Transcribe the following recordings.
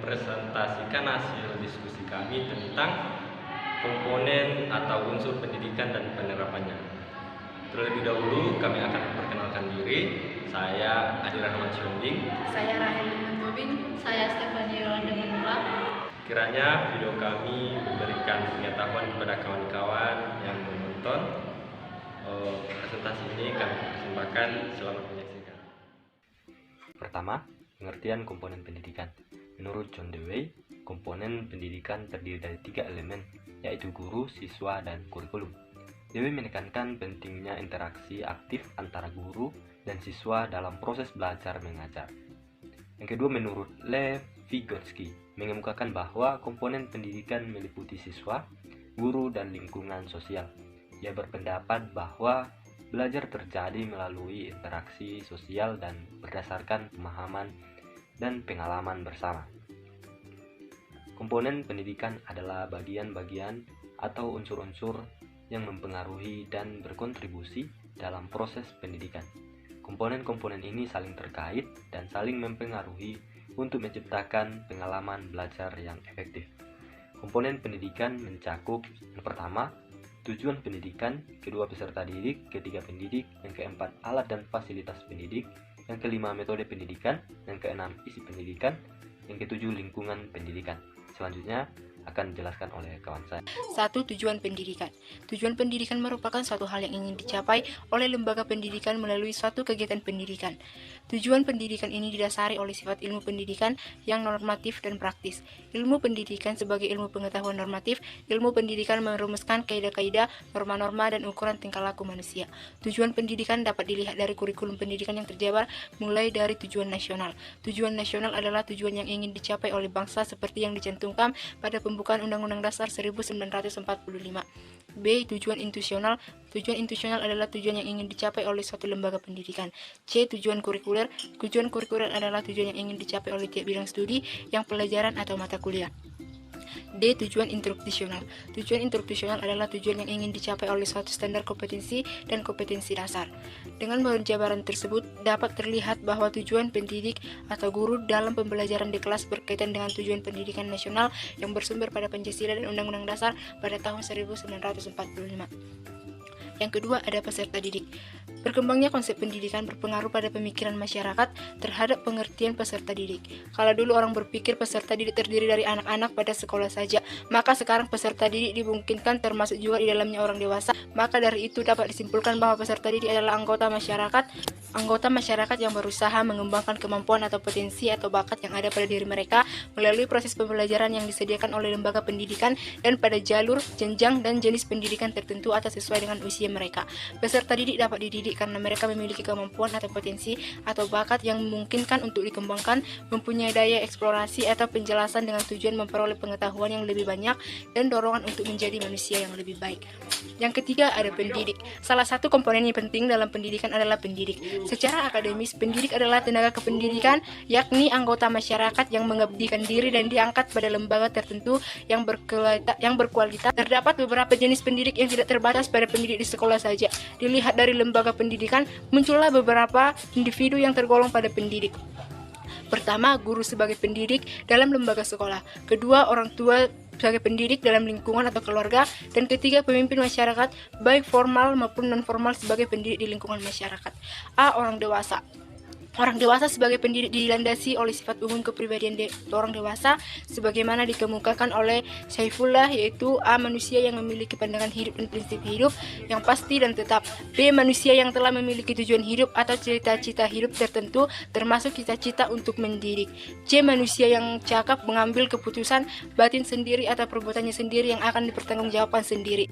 mempresentasikan hasil diskusi kami tentang komponen atau unsur pendidikan dan penerapannya. Terlebih dahulu kami akan memperkenalkan diri. Saya Adi Rahman Siombing. Saya Rahel Tobing. Saya Stefania Yolanda Manula. Kiranya video kami memberikan pengetahuan kepada kawan-kawan yang menonton. Presentasi ini kami persembahkan, selamat menyaksikan. Pertama, pengertian komponen pendidikan. Menurut John Dewey, komponen pendidikan terdiri dari 3 elemen, yaitu guru, siswa, dan kurikulum. Dewey menekankan pentingnya interaksi aktif antara guru dan siswa dalam proses belajar mengajar. Yang kedua, menurut Lev Vygotsky, mengemukakan bahwa komponen pendidikan meliputi siswa, guru, dan lingkungan sosial. Ia berpendapat bahwa belajar terjadi melalui interaksi sosial dan berdasarkan pemahaman dan pengalaman bersama. Komponen pendidikan adalah bagian-bagian atau unsur-unsur yang mempengaruhi dan berkontribusi dalam proses pendidikan. Komponen-komponen ini saling terkait dan saling mempengaruhi untuk menciptakan pengalaman belajar yang efektif. Komponen pendidikan mencakup yang pertama, tujuan pendidikan, kedua peserta didik, ketiga pendidik, yang keempat alat dan fasilitas pendidik, yang kelima metode pendidikan, yang keenam isi pendidikan, yang ketujuh lingkungan pendidikan. Selanjutnya akan dijelaskan oleh kawan saya. 1. Tujuan pendidikan. Tujuan pendidikan merupakan suatu hal yang ingin dicapai oleh lembaga pendidikan melalui suatu kegiatan pendidikan. Tujuan pendidikan ini didasari oleh sifat ilmu pendidikan yang normatif dan praktis. Ilmu pendidikan sebagai ilmu pengetahuan normatif, ilmu pendidikan merumuskan kaidah-kaidah, norma-norma, dan ukuran tingkah laku manusia. Tujuan pendidikan dapat dilihat dari kurikulum pendidikan yang terjabar mulai dari tujuan nasional. Tujuan nasional adalah tujuan yang ingin dicapai oleh bangsa seperti yang dicantumkan pada pembukaan Undang-Undang Dasar 1945. B. Tujuan institusional. Tujuan institusional adalah tujuan yang ingin dicapai oleh suatu lembaga pendidikan. C. Tujuan kurikuler. Tujuan kurikuler adalah tujuan yang ingin dicapai oleh tiap bidang studi, yang pelajaran atau mata kuliah. D. Tujuan instruksional. Tujuan instruksional adalah tujuan yang ingin dicapai oleh suatu standar kompetensi dan kompetensi dasar. Dengan penjabaran tersebut, dapat terlihat bahwa tujuan pendidik atau guru dalam pembelajaran di kelas berkaitan dengan tujuan pendidikan nasional yang bersumber pada Pancasila dan Undang-Undang Dasar pada tahun 1945. Yang kedua, ada peserta didik. Berkembangnya konsep pendidikan berpengaruh pada pemikiran masyarakat terhadap pengertian peserta didik. Kalau dulu orang berpikir peserta didik terdiri dari anak-anak pada sekolah saja, maka sekarang peserta didik dimungkinkan termasuk juga di dalamnya orang dewasa. Maka dari itu dapat disimpulkan bahwa peserta didik adalah anggota masyarakat yang berusaha mengembangkan kemampuan atau potensi atau bakat yang ada pada diri mereka melalui proses pembelajaran yang disediakan oleh lembaga pendidikan dan pada jalur, jenjang, dan jenis pendidikan tertentu atau sesuai dengan usia mereka. Peserta didik dapat dididik karena mereka memiliki kemampuan atau potensi atau bakat yang memungkinkan untuk dikembangkan, mempunyai daya eksplorasi atau penjelasan dengan tujuan memperoleh pengetahuan yang lebih banyak dan dorongan untuk menjadi manusia yang lebih baik. Yang ketiga, ada pendidik. Salah satu komponen yang penting dalam pendidikan adalah pendidik. Secara akademis, pendidik adalah tenaga kependidikan, yakni anggota masyarakat yang mengabdikan diri dan diangkat pada lembaga tertentu yang berkualitas. Terdapat beberapa jenis pendidik yang tidak terbatas pada pendidik di sekolah saja. Dilihat dari lembaga pendidikan, muncullah beberapa individu yang tergolong pada pendidik. Pertama, guru sebagai pendidik dalam lembaga sekolah. Kedua, orang tua sebagai pendidik dalam lingkungan atau keluarga. Dan ketiga, pemimpin masyarakat, baik formal maupun non-formal sebagai pendidik di lingkungan masyarakat. A. Orang dewasa. Orang dewasa sebagai pendidik dilandasi oleh sifat umum kepribadian orang dewasa sebagaimana dikemukakan oleh Saifullah, yaitu A. Manusia yang memiliki pandangan hidup dan prinsip hidup yang pasti dan tetap. B. Manusia yang telah memiliki tujuan hidup atau cita-cita hidup tertentu termasuk cita-cita untuk mendidik. C. Manusia yang cakap mengambil keputusan batin sendiri atau perbuatannya sendiri yang akan dipertanggungjawabkan sendiri.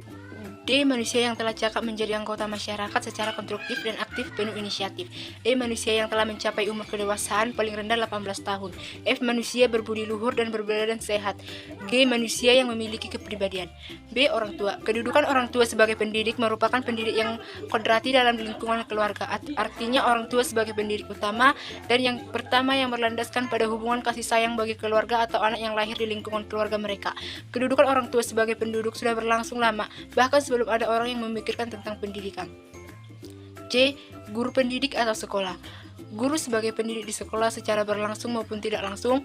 D. Manusia yang telah cakap menjadi anggota masyarakat secara konstruktif dan aktif penuh inisiatif. E. Manusia yang telah mencapai umur kedewasaan paling rendah 18 tahun. F. Manusia berbudi luhur dan berbadan sehat. G. Manusia yang memiliki kepribadian. B. Orang tua. Kedudukan orang tua sebagai pendidik merupakan pendidik yang kodrati dalam lingkungan keluarga. Artinya orang tua sebagai pendidik utama dan yang pertama yang berlandaskan pada hubungan kasih sayang bagi keluarga atau anak yang lahir di lingkungan keluarga mereka. Kedudukan orang tua sebagai penduduk sudah berlangsung lama, bahkan sebelum ada orang yang memikirkan tentang pendidikan. C. Guru pendidik atau sekolah. Guru sebagai pendidik di sekolah secara berlangsung maupun tidak langsung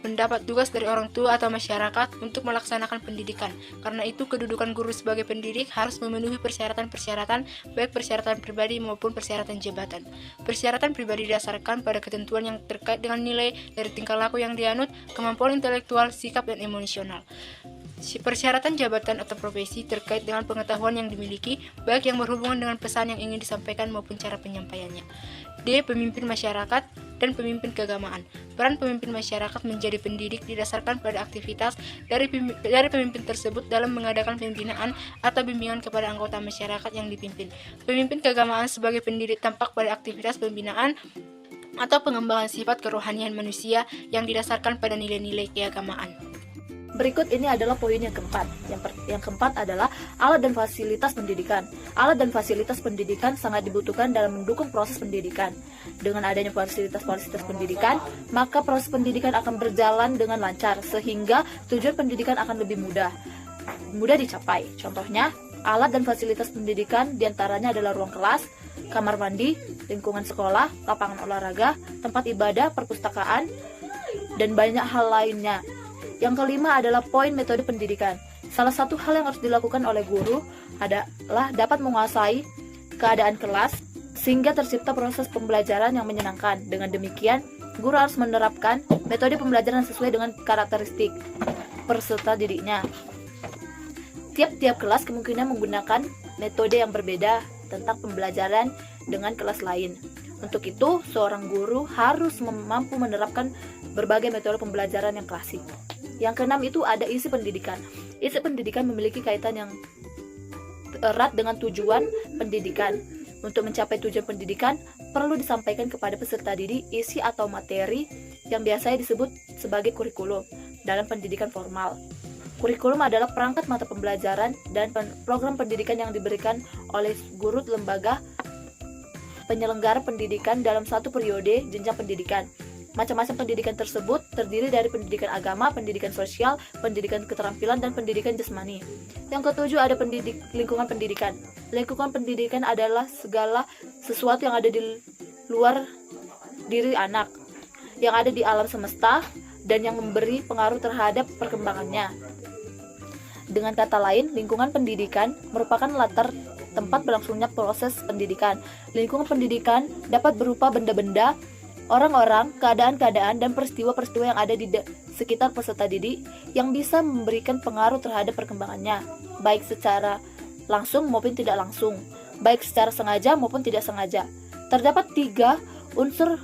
mendapat tugas dari orang tua atau masyarakat untuk melaksanakan pendidikan. Karena itu, kedudukan guru sebagai pendidik harus memenuhi persyaratan-persyaratan, baik persyaratan pribadi maupun persyaratan jabatan. Persyaratan pribadi didasarkan pada ketentuan yang terkait dengan nilai dari tingkah laku yang dianut, kemampuan intelektual, sikap, dan emosional. Persyaratan jabatan atau profesi terkait dengan pengetahuan yang dimiliki, baik yang berhubungan dengan pesan yang ingin disampaikan maupun cara penyampaiannya. D. Pemimpin masyarakat dan pemimpin keagamaan. Peran pemimpin masyarakat menjadi pendidik didasarkan pada aktivitas dari pemimpin tersebut dalam mengadakan pembinaan atau bimbingan kepada anggota masyarakat yang dipimpin. Pemimpin keagamaan sebagai pendidik tampak pada aktivitas pembinaan atau pengembangan sifat kerohanian manusia yang didasarkan pada nilai-nilai keagamaan. Berikut ini adalah poin yang keempat. Yang keempat adalah alat dan fasilitas pendidikan. Alat dan fasilitas pendidikan sangat dibutuhkan dalam mendukung proses pendidikan. Dengan adanya fasilitas-fasilitas pendidikan, maka proses pendidikan akan berjalan dengan lancar, sehingga tujuan pendidikan akan lebih mudah dicapai. Contohnya, alat dan fasilitas pendidikan diantaranya adalah ruang kelas, kamar mandi, lingkungan sekolah, lapangan olahraga, tempat ibadah, perpustakaan, dan banyak hal lainnya. Yang kelima adalah poin metode pendidikan. Salah satu hal yang harus dilakukan oleh guru adalah dapat menguasai keadaan kelas sehingga tercipta proses pembelajaran yang menyenangkan. Dengan demikian, guru harus menerapkan metode pembelajaran sesuai dengan karakteristik peserta didiknya. Tiap-tiap kelas kemungkinan menggunakan metode yang berbeda tentang pembelajaran dengan kelas lain. Untuk itu, seorang guru harus mampu menerapkan berbagai metode pembelajaran yang klasik. Yang keenam itu ada isi pendidikan. Isi pendidikan memiliki kaitan yang erat dengan tujuan pendidikan. Untuk mencapai tujuan pendidikan, perlu disampaikan kepada peserta didik isi atau materi yang biasanya disebut sebagai kurikulum dalam pendidikan formal. Kurikulum adalah perangkat mata pembelajaran dan program pendidikan yang diberikan oleh guru lembaga penyelenggara pendidikan dalam satu periode jenjang pendidikan. Macam-macam pendidikan tersebut terdiri dari pendidikan agama, pendidikan sosial, pendidikan keterampilan, dan pendidikan jasmani. Yang ketujuh ada lingkungan pendidikan. Lingkungan pendidikan adalah segala sesuatu yang ada di luar diri anak, yang ada di alam semesta, dan yang memberi pengaruh terhadap perkembangannya. Dengan kata lain, lingkungan pendidikan merupakan latar tempat berlangsungnya proses pendidikan. Lingkungan pendidikan dapat berupa benda-benda, orang-orang, keadaan-keadaan, dan peristiwa-peristiwa yang ada di sekitar peserta didik yang bisa memberikan pengaruh terhadap perkembangannya, baik secara langsung maupun tidak langsung, baik secara sengaja maupun tidak sengaja. Terdapat 3 unsur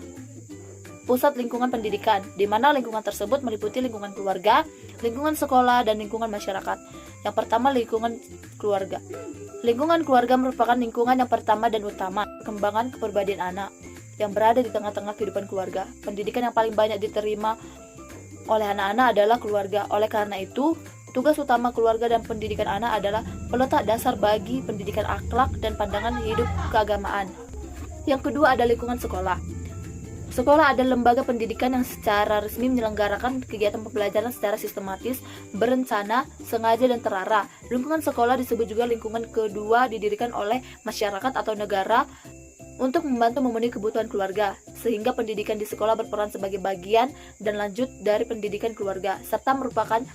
pusat lingkungan pendidikan, di mana lingkungan tersebut meliputi lingkungan keluarga, lingkungan sekolah, dan lingkungan masyarakat. Yang pertama, lingkungan keluarga. Lingkungan keluarga merupakan lingkungan yang pertama dan utama perkembangan kepribadian anak, yang berada di tengah-tengah kehidupan keluarga. Pendidikan yang paling banyak diterima oleh anak-anak adalah keluarga. Oleh karena itu, tugas utama keluarga dan pendidikan anak adalah peletak dasar bagi pendidikan akhlak dan pandangan hidup keagamaan. Yang kedua ada lingkungan sekolah. Sekolah adalah lembaga pendidikan yang secara resmi menyelenggarakan kegiatan pembelajaran secara sistematis, berencana, sengaja, dan terarah. Lingkungan sekolah disebut juga lingkungan kedua didirikan oleh masyarakat atau negara untuk membantu memenuhi kebutuhan keluarga, sehingga pendidikan di sekolah berperan sebagai bagian dan lanjut dari pendidikan keluarga, serta merupakan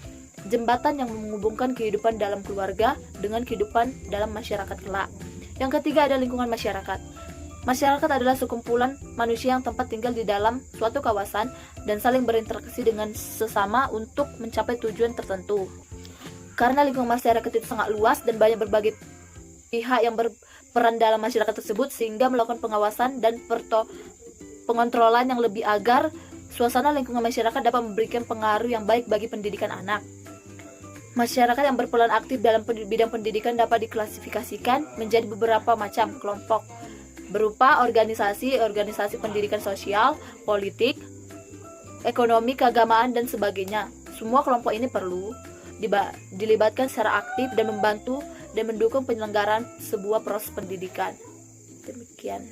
jembatan yang menghubungkan kehidupan dalam keluarga dengan kehidupan dalam masyarakat kelak. Yang ketiga ada lingkungan masyarakat. Masyarakat adalah sekumpulan manusia yang tempat tinggal di dalam suatu kawasan dan saling berinteraksi dengan sesama untuk mencapai tujuan tertentu. Karena lingkungan masyarakat itu sangat luas dan banyak berbagai pihak yang berperan dalam masyarakat tersebut, sehingga melakukan pengawasan dan pengontrolan yang lebih agar suasana lingkungan masyarakat dapat memberikan pengaruh yang baik bagi pendidikan anak. Masyarakat yang berperan aktif dalam bidang pendidikan dapat diklasifikasikan menjadi beberapa macam kelompok, berupa organisasi pendidikan sosial, politik, ekonomi, keagamaan, dan sebagainya. Semua kelompok ini perlu dilibatkan secara aktif dan membantu dan mendukung penyelenggaraan sebuah proses pendidikan. Demikian.